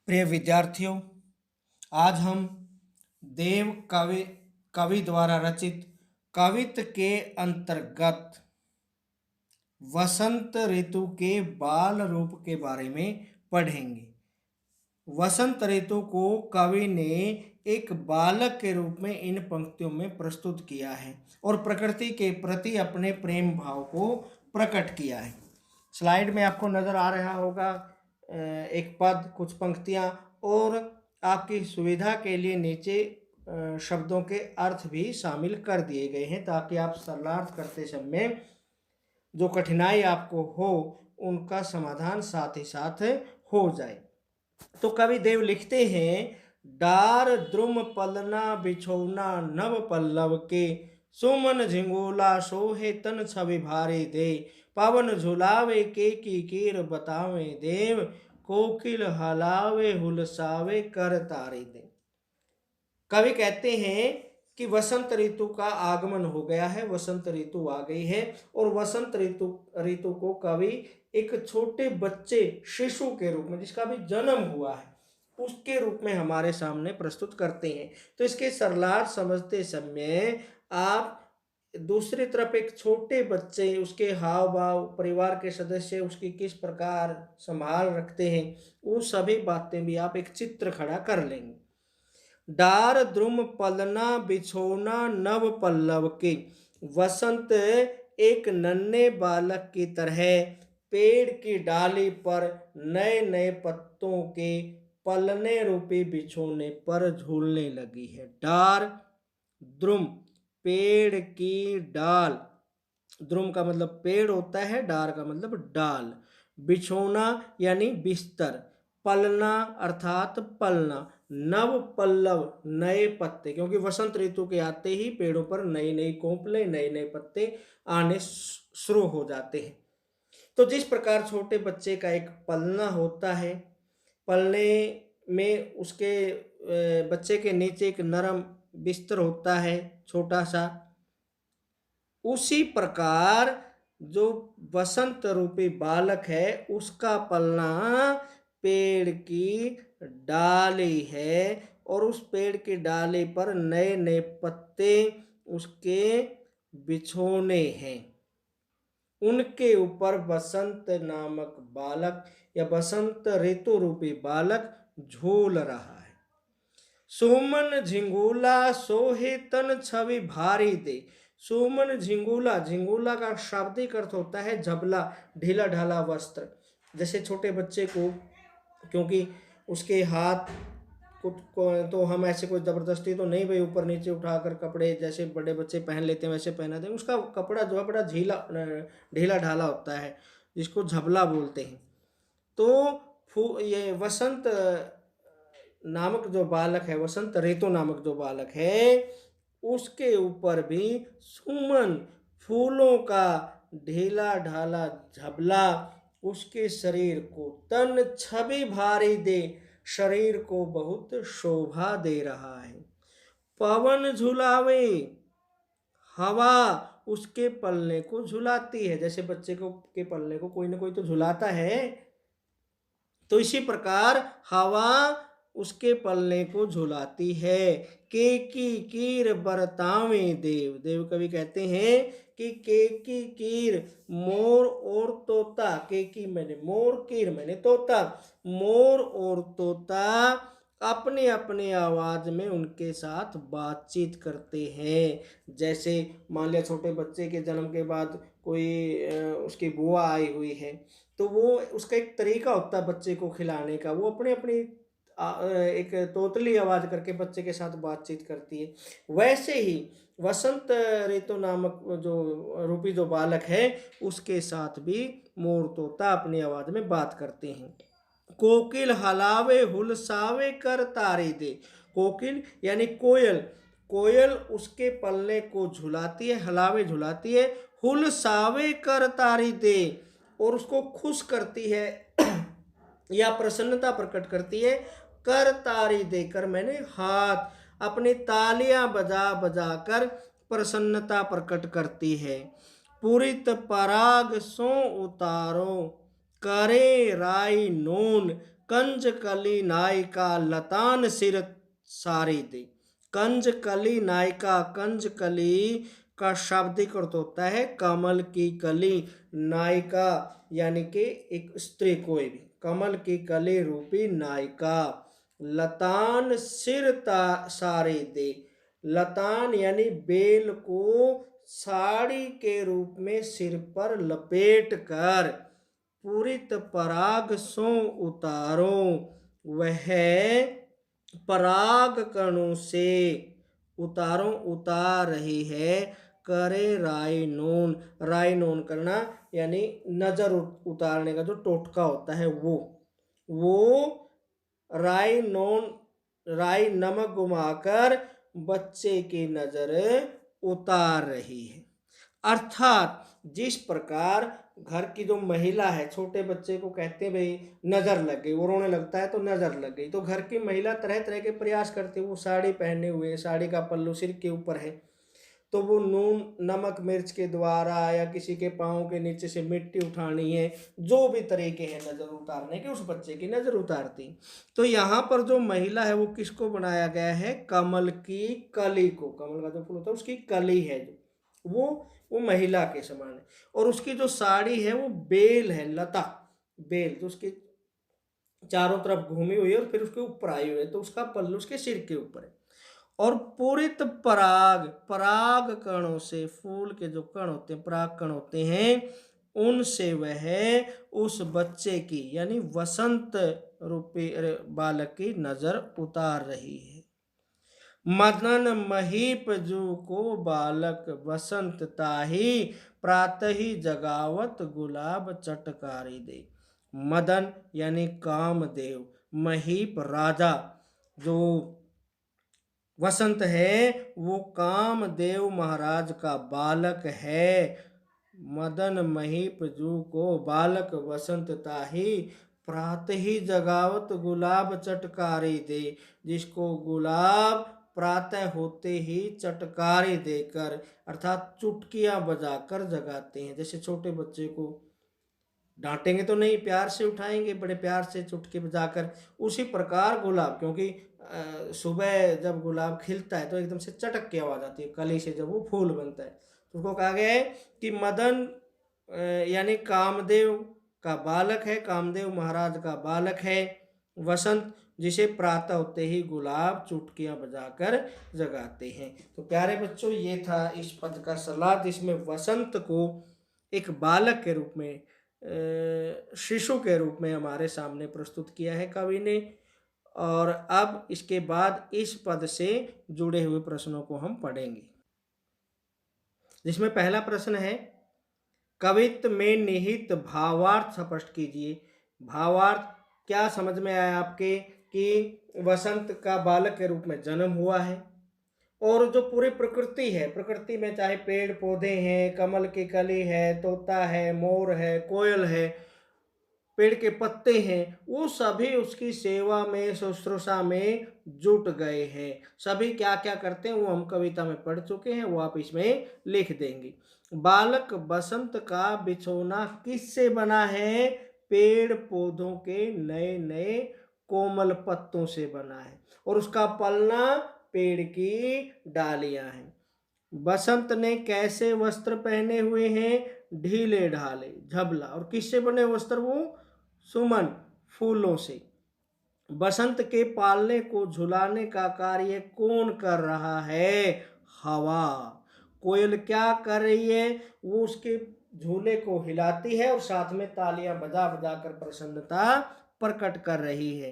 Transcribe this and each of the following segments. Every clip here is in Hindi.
प्रिय विद्यार्थियों, आज हम देव कवि द्वारा रचित कवित के अंतर्गत वसंत ऋतु के बाल रूप के बारे में पढ़ेंगे। वसंत ऋतु को कवि ने एक बालक के रूप में इन पंक्तियों में प्रस्तुत किया है और प्रकृति के प्रति अपने प्रेम भाव को प्रकट किया है। स्लाइड में आपको नजर आ रहा होगा एक पद, कुछ पंक्तियां, और आपकी सुविधा के लिए नीचे शब्दों के अर्थ भी शामिल कर दिए गए हैं ताकि आप सरलार्थ करते समय जो कठिनाई आपको हो उनका समाधान साथ ही साथ हो जाए। तो कवि देव लिखते हैं, डार द्रुम पलना बिछौना नव पल्लव के, सुमन झिंगोला सोहे तन छवि भारे दे, पवन झुलावे के की कीर बतावे देव, कोकिल हलावे हुलसावे कर तारे दे। कवि कहते हैं कि वसंत ऋतु का आगमन हो गया है, वसंत ऋतु आ गई है और वसंत ऋतु को कवि एक छोटे बच्चे, शिशु के रूप में, जिसका भी जन्म हुआ है, उसके रूप में हमारे सामने प्रस्तुत करते हैं। तो इसके सरलार्थ समझते समय आप दूसरी तरफ एक छोटे बच्चे, उसके हाव भाव, परिवार के सदस्य उसकी किस प्रकार संभाल रखते हैं, वो सभी बातें भी आप एक चित्र खड़ा कर लेंगे। डार द्रुम पलना बिछोना नव पल्लव के, वसंत एक नन्हे बालक की तरह पेड़ की डाली पर नए नए पत्तों के पलने रूपी बिछोने पर झूलने लगी है। डार द्रुम, पेड़ की डाल, द्रुम का मतलब पेड़ होता है, डार का मतलब डाल, बिछोना यानी बिस्तर, पलना अर्थात पलना, नव पल्लव नए पत्ते, क्योंकि वसंत ऋतु के आते ही पेड़ों पर नई नई कोंपले, नए नए पत्ते आने शुरू हो जाते हैं। तो जिस प्रकार छोटे बच्चे का एक पलना होता है, पलने में उसके बच्चे के नीचे एक नरम बिस्तर होता है छोटा सा, उसी प्रकार जो वसंत रूपी बालक है उसका पलना पेड़ की डाली है और उस पेड़ की डाली पर नए नए पत्ते उसके बिछोने हैं, उनके ऊपर वसंत नामक बालक या वसंत ऋतु रूपी बालक झूल रहा है। सुमन झिंगूला सोहे तन छवि भारी दे, सुमन झिंगूला, झिंगूला का शाब्दिक अर्थ होता है झबला, ढीला ढाला वस्त्र। जैसे छोटे बच्चे को, क्योंकि उसके हाथ को तो हम ऐसे कोई जबरदस्ती तो नहीं भाई ऊपर नीचे उठाकर कपड़े जैसे बड़े बच्चे पहन लेते हैं वैसे पहना दें, उसका कपड़ा जो है बड़ा ढीला ढाला होता है, जिसको झबला बोलते हैं। तो ये वसंत नामक जो बालक है, वसंत ऋतु नामक जो बालक है, उसके ऊपर भी सुमन, फूलों का ढीला ढाला झबला उसके शरीर को तन छवि भारी दे, शरीर को बहुत शोभा दे रहा है। पवन झुलावे, हवा उसके पल्ले को झुलाती है, जैसे बच्चे को के पल्ले को कोई ना कोई तो झुलाता है, तो इसी प्रकार हवा उसके पल्ले को झुलाती है। केकी कीर बरतावे देव, देव कवि कहते हैं कि केकी कीर, मोर और तोता, केकी मैंने मोर, कीर मैंने तोता, मोर और तोता अपने अपने आवाज में उनके साथ बातचीत करते हैं। जैसे मान लिया छोटे बच्चे के जन्म के बाद कोई उसकी बुआ आई हुई है, तो वो उसका एक तरीका होता है बच्चे को खिलाने का, वो अपने अपनी एक तोतली आवाज करके बच्चे के साथ बातचीत करती है। वैसे ही वसंत ऋतु नामक जो रूपी जो बालक है उसके साथ भी मोर तोता अपनी आवाज में बात करते हैं। कोकिल हलावे हुलसावे कर तारी दे, कोकिल यानी कोयल, कोयल उसके पल्ले को झुलाती है, हलावे झुलाती है, हुलसावे कर तारी दे और उसको खुश करती है या प्रसन्नता प्रकट करती है, कर तारी देकर मैंने हाथ अपनी तालियां बजा बजा कर प्रसन्नता प्रकट करती है। पुरित पराग सो उतारो करे राई नून, कंज कली नायिका लतान सिर सारी दे। कंज कली नायिका, कंज कली का शाब्दिक अर्थ होता है कमल की कली, नायिका यानी कि एक स्त्री, कोई भी कमल की कली रूपी नायिका। लतान सिर सारे दे, लतान यानी बेल को साड़ी के रूप में सिर पर लपेट कर पूरित पराग सो उतारो, वह पराग कणों से उतारो, उतार रही है, करे राय नोन। राय नोन करना यानी नजर उतारने का जो टोटका होता है वो राय नोन, राय नमक घुमाकर बच्चे की नजर उतार रही है। अर्थात जिस प्रकार घर की जो महिला है, छोटे बच्चे को कहते हैं भाई नजर लग गई, वो रोने लगता है तो नजर लग गई, तो घर की महिला तरह तरह के प्रयास करती है। वो साड़ी पहने हुए, साड़ी का पल्लू सिर के ऊपर है, तो वो नून नमक मिर्च के द्वारा या किसी के पाँव के नीचे से मिट्टी उठानी है, जो भी तरीके हैं नजर उतारने के, उस बच्चे की नजर उतारती। तो यहाँ पर जो महिला है वो किसको बनाया गया है? कमल की कली को, कमल का जो फूल होता है उसकी कली है जो, वो महिला के समान है। और उसकी जो साड़ी है वो बेल है, लता बेल जो उसके चारों तरफ घूमी हुई है और फिर उसके ऊपर आई हुई है, तो उसका पल्लू उसके सिर के ऊपर है। और पूरित पराग, पराग कणों से, फूल के जो कण होते हैं, पराग कण होते हैं, उनसे वह उस बच्चे की यानी वसंत रूपी बालक की नजर उतार रही है। मदन महीप जू को बालक वसंत ताही, प्रातः ही जगावत गुलाब चटकारी दे। मदन यानी कामदेव, महीप राजा, जो वसंत है वो कामदेव महाराज का बालक है। मदन महीप जू को बालक वसंत ताही, प्रातः ही जगावत गुलाब चटकारी दे, जिसको गुलाब प्रातः होते ही चटकारी देकर अर्थात चुटकियां बजाकर जगाते हैं। जैसे छोटे बच्चे को डांटेंगे तो नहीं, प्यार से उठाएंगे, बड़े प्यार से चुटकी बजाकर, उसी प्रकार गुलाब, क्योंकि सुबह जब गुलाब खिलता है तो एकदम से चटक की आवाज आती है कली से जब वो फूल बनता है, तो उसको कहा गया है कि मदन यानी कामदेव का बालक है, कामदेव महाराज का बालक है। वसंत जिसे प्रातः होते ही गुलाब चुटकियां बजाकर जगाते हैं। तो प्यारे बच्चों, ये था इस पद का सलाद। इसमें वसंत को एक बालक के रूप में, शिशु के रूप में हमारे सामने प्रस्तुत किया है कवि ने। और अब इसके बाद इस पद से जुड़े हुए प्रश्नों को हम पढ़ेंगे, जिसमें पहला प्रश्न है, कवित्व में निहित भावार्थ स्पष्ट कीजिए। भावार्थ क्या समझ में आया आपके कि वसंत का बालक के रूप में जन्म हुआ है, और जो पूरी प्रकृति है, प्रकृति में चाहे पेड़ पौधे हैं, कमल की कली है, तोता है, मोर है, कोयल है, पेड़ के पत्ते हैं, वो सभी उसकी सेवा में, शुश्रूषा में जुट गए हैं। सभी क्या क्या करते हैं वो हम कविता में पढ़ चुके हैं, वो आप इसमें लिख देंगे। बालक बसंत का बिछोना किससे बना है? पेड़ पौधों के नए नए कोमल पत्तों से बना है, और उसका पलना पेड़ की डालियां हैं। बसंत ने कैसे वस्त्र पहने हुए हैं? ढीले ढाले, झबला। और किससे बने वस्त्र? वो सुमन, फूलों से। बसंत के पालने को झुलाने का कार्य कौन कर रहा है? हवा। कोयल क्या कर रही है? वो उसके झूले को हिलाती है और साथ में तालियां बजा बजा कर प्रसन्नता प्रकट कर रही है।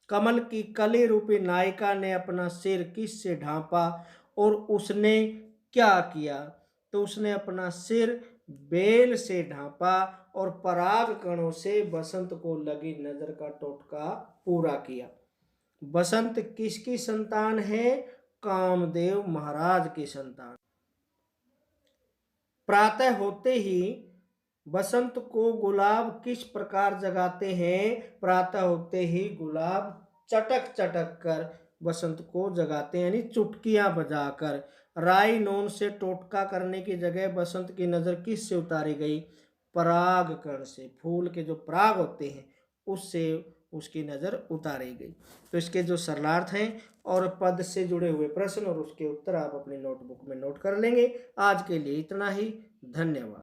कमल की कली रूपी नायिका ने अपना सिर किससे ढांपा और उसने क्या किया? तो उसने अपना सिर बेल से ढांपा और पराग कणों से बसंत को लगी नजर का टोटका पूरा किया। बसंत किसकी संतान है? कामदेव महाराज की संतान। प्रातः होते ही बसंत को गुलाब किस प्रकार जगाते हैं? प्रातः होते ही गुलाब चटक चटक कर बसंत को जगाते हैं, यानी चुटकियां बजाकर। राई नोन से टोटका करने की जगह बसंत की नजर किस से उतारी गई? पराग कण से, फूल के जो पराग होते हैं उससे उसकी नज़र उतारी गई। तो इसके जो सरलार्थ हैं और पद से जुड़े हुए प्रश्न और उसके उत्तर आप अपनी नोटबुक में नोट कर लेंगे। आज के लिए इतना ही। धन्यवाद।